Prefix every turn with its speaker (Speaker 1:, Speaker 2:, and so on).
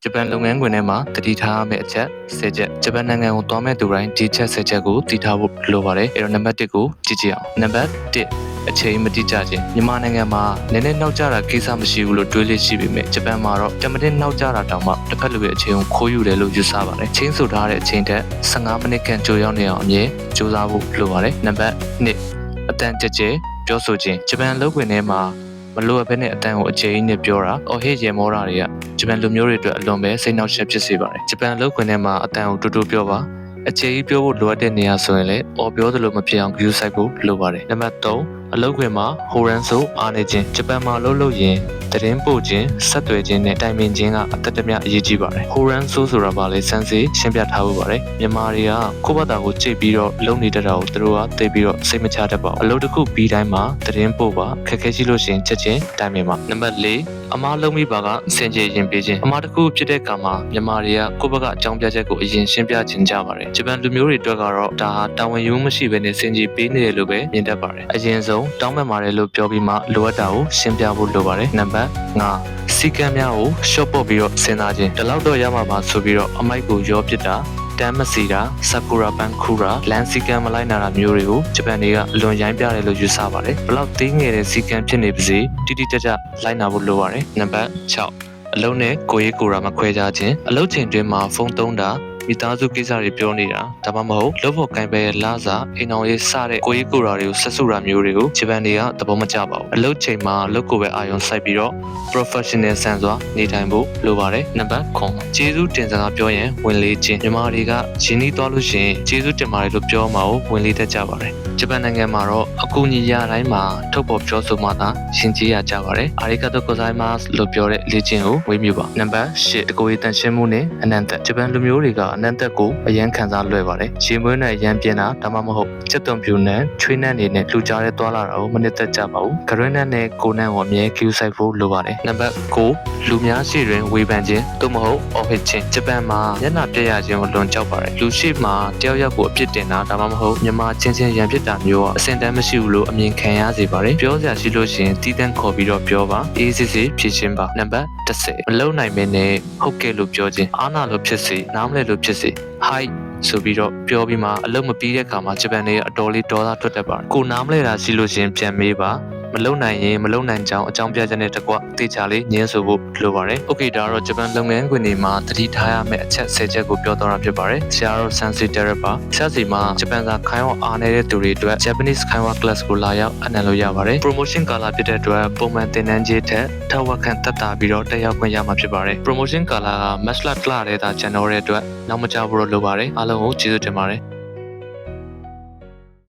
Speaker 1: ဂျပန်လုပ်ငန်းခွင်ထဲမှာတတိထားရမယ့်အချက်10ချက်ဂျပန်နိုင်ငံကိုသွားမဲ့သူတိုင်းဒီချက်10ချက်ကိုတည်ထားဖို့လိုပါတယ်အဲ့တော့နံပါတ်1ကိုကြည့်ကြည့်အောင်နံပါတ်1အချိန်မတိကျခြင်းမြန်မာနိုင်ငံမှာနည်းနည်းနောက်ကျတာကိစ္စမရှိဘူးလို့တွေးလို့ရှိပေမဲ့ဂျပန်မှာတော့တမတင်နောက်ကျတာတောင်မှတစ်ဖက်လူရဲ့အချိန်ကိုခိုးယူတယ်လို့ယူဆပါတယ်ချင်းဆိုထားတဲ့အချိန်ထက်15မိနစ်ခန့်ကြိုရောက်နေအောင်အမြဲစူးစမ်းဖို့လိုပါတယ်နံပါတ်2အတန်ကြဲပြောဆိုခြင်းဂျပန်လုပ်ခွင်ထဲမှာမလိုအပ်ဘဲနဲ့အတန်ကိုအချိန်နဲ့ပြောတာအော်ဟစ်ရေမောတာတွေကဂျပန်လူမျိုးတွေအတွက်အလွန်ပဲစိတ်နှောက်ယှက်ဖြစ်စေပါတယ်ဂျပန်လုပ်ခွင်ထဲမှာအတန်ကိုတူတူပြောပါအချိန်ကြီးပြောဖို့လိုအပ်တဲ့နေရာဆိုရင်လည်းအော်ပြောသလိုမဖြစ်အောင်ဂရုစိုက်ဖို့လိုပါတယ်နံပါတ်3အလုပ်ခွင်မှာဟိုရန်ဆိုအားနေခြင်းဂျပန်မှာလုပ်ရင်သတင်းပို့ခြင်းဆက်သွယ်ခြင်းနဲ့တိုင်ပင်ခြင်းကအသက်တမျှအရေးကြီးပါတယ်ဟိုရန်ဆိုတာဘာလဲစမ်းစစ်ရှင်းပြထားဖို့ပါတယ်မြန်မာတွေကကိုယ့်ဘာသာကိုကြိတ်ပြီးတော့လုပ်နေတတ်တာကိုသူတို့ကသိပြီးတော့စိတ်မချတတ်ပါဘူးအလုပ်တစ်ခုပြီးတိုင်းမှာသတင်းပို့ပါခက်ခဲရှိလို့ရှိရင်ချက်ချင်းတိုင်ပင်ပါနံပါတ်4အမားလုံးမိပါကစင်ကြေရင်ပေးခြင်းအမားတစ်ခုဖြစ်တဲ့အခါမှာမြန်မာတွေကကိုယ့်ဘက်ကအကြောင်းပြချက်ကိုအရင်ရှင်းပြခြင်းကြပါတယ်ဂျပန်လူမျိုးတွေအတွက်ကတော့ဒါဟာတာဝန်ယူမှုမရှိဘဲနဲ့စင်ကြေပေးနေတယ်လို့ပဲမြင်တတ်ပါတယ်အရင်ဆုံးတောင်းပန်ပါတယ်လို့ပြောပြီးမှလိုအပ်တာကိုရှင်းပြဖို့လိုပါတယ်နံပါတ်5စီကံများကိုရှော့ပေါ့ပြီးတော့စဉ်းစားခြင်းဒီလောက်တော့ရမှာပါဆိုပြီးတော့အမိုက်ကိုရောပစ်တာတမ်းမစီတာဆာကူရာပန်ခူရာလန်စီကံမလိုက်နာတာမျိုးတွေကိုဂျပန်တွေကအလွန်ရိုင်းပြတယ်လို့ယူဆပါတယ်ဘလောက်သေးငယ်တဲ့စီကံဖြစ်နေပါစေတိတိကျကျလိုက်နာဖို့လိုပါတယ်နံပါတ်6အလုံးနဲ့ကိုရေးကိုရာမခွဲခြားခြင်းအလုပ်ချိန်တွင်မှာဖုန်းသုံးတာမိသားစုကိစ္စတွေပြောနေတာဒါမှမဟုတ်လုပ်ဖို့ကင်ပဲလာစားအိမ်အောင်ရေးစတဲ့ကိုရေးကိုရာတွေကိုဆက်စုတာမျိုးတွေကိုဂျပန်တွေကသဘောမကျပါဘူးအလုပ်ချိန်မှာလုပ်ကိုပဲအာရုံစိုက်ပြီးတော့ professional ဆန်စွာနေထိုင်ဖို့လိုပါတယ်နံပါတ်9ကျေးဇူးတင်စကားပြောရင်ဝင်လေးခြင်းမြန်မာတွေကရင်းနှီးသွားလို့ရှိရင်ကျေးဇူးတင်ပါတယ်လို့ပြောမှာကိုဝင်လေးတတ်ကြပါတယ်ဂျပန်နိုင်ငံမှာတော့အကူအညီရတိုင်းမှာထုတ်ပေါ်ပြောဆိုမှသာရှင်ကျေးရကြပါတယ်အာရီဂါတိုကိုဇိုင်းမတ်လို့ပြောတဲ့လေ့ကျင့်ကိုဝေးမြူပါနံပါတ်10တကိုယ်ရေးတန်ရှင်းမှုနဲ့အနန္တဂျပန်လူမျိုးတွေကအနန္တကိုအရန်ခံစားလွယ်ပါတယ်ရေမွေးနဲ့အရန်ပြင်းတာဒါမှမဟုတ်စက်သွန်ပြူနဲ့ချွေးနှံနေနဲ့လူကြားရဲသွားလာတာကိုမနစ်သက်ကြပါဘူးဂရွန်းနဲ့ကိုနှံကိုအမြဲကျူးဆိုင်ဖို့လိုပါတယ်နံပါတ်9လူများရှိတွင်ဝေဖန်ခြင်းသို့မဟုတ်အော်ဟစ်ခြင်းဂျပန်မှာမျက်နှာပြရခြင်းကိုလွန်ကြောက်ပါတယ်လူရှိမှတယောက်ယောက်ကိုအပြစ်တင်တာဒါမှမဟုတ်မြန်မာချင်းချင်းရန်ဖြစ်တာမျိုးအစင်တမ်းမရှိဘူးလို့အမြင်ခံရစေပါတယ်ပြောစရာရှိလို့ရှိရင်တီးတန်းခေါ်ပြီးတော့ပြောပါအေးစစ်စစ်ဖြည့်ချင်းပါနံပါတ်10မလုံနိုင်မင်းနဲ့ဟုတ်ကဲ့လို့ပြောခြင်းအားနာလို့ဖြစ်စေနားမလဲလို့ဖြစ်စေ hi ဆိုပြီးတော့ပြောပြီးမှအလုပ်မပြီးတဲ့အခါမှာဂျပန်တွေအတော်လေးဒေါသထွက်တတ်ပါတယ်ကိုနားမလဲတာရှိလို့ရှိရင်ပြန်မေးပါမလုံနိုင်ရင်မလုံနိုင်ကြောင်းအကြောင်းပြချက်နဲ့တကွတေချာလေးညှင်းဆိုဖို့လိုပါတယ်။ Okay ဒါကတော့ဂျပန်လုပ်ငန်းခွင်တွေမှာသတိထားရမယ့်အချက်10ချက်ကိုပြောသွားတာဖြစ်ပါတယ်။ဆရာတော် Sensei Derek ပါ။ဆရာစီမှာဂျပန်စာခိုင်းဝအားနေတဲ့သူတွေအတွက် Japanese ခိုင်းဝ class ကိုလာရောက်အနံလို့ရပါတယ်။ Promotion ကာလဖြစ်တဲ့အတွက်ပုံမှန်သင်တန်းကြီးထက်ထပ်ဝက်ခန့်တက်တာပြီးတော့တက်ရောက်ခွင့်ရမှာဖြစ်ပါတယ်။ Promotion ကာလက Match လတဲ့တာ Channel ရဲ့အတွက်နောက်မကျဘူးလို့လိုပါတယ်။အားလုံးကိုကျေးဇူးတင်ပါတယ်။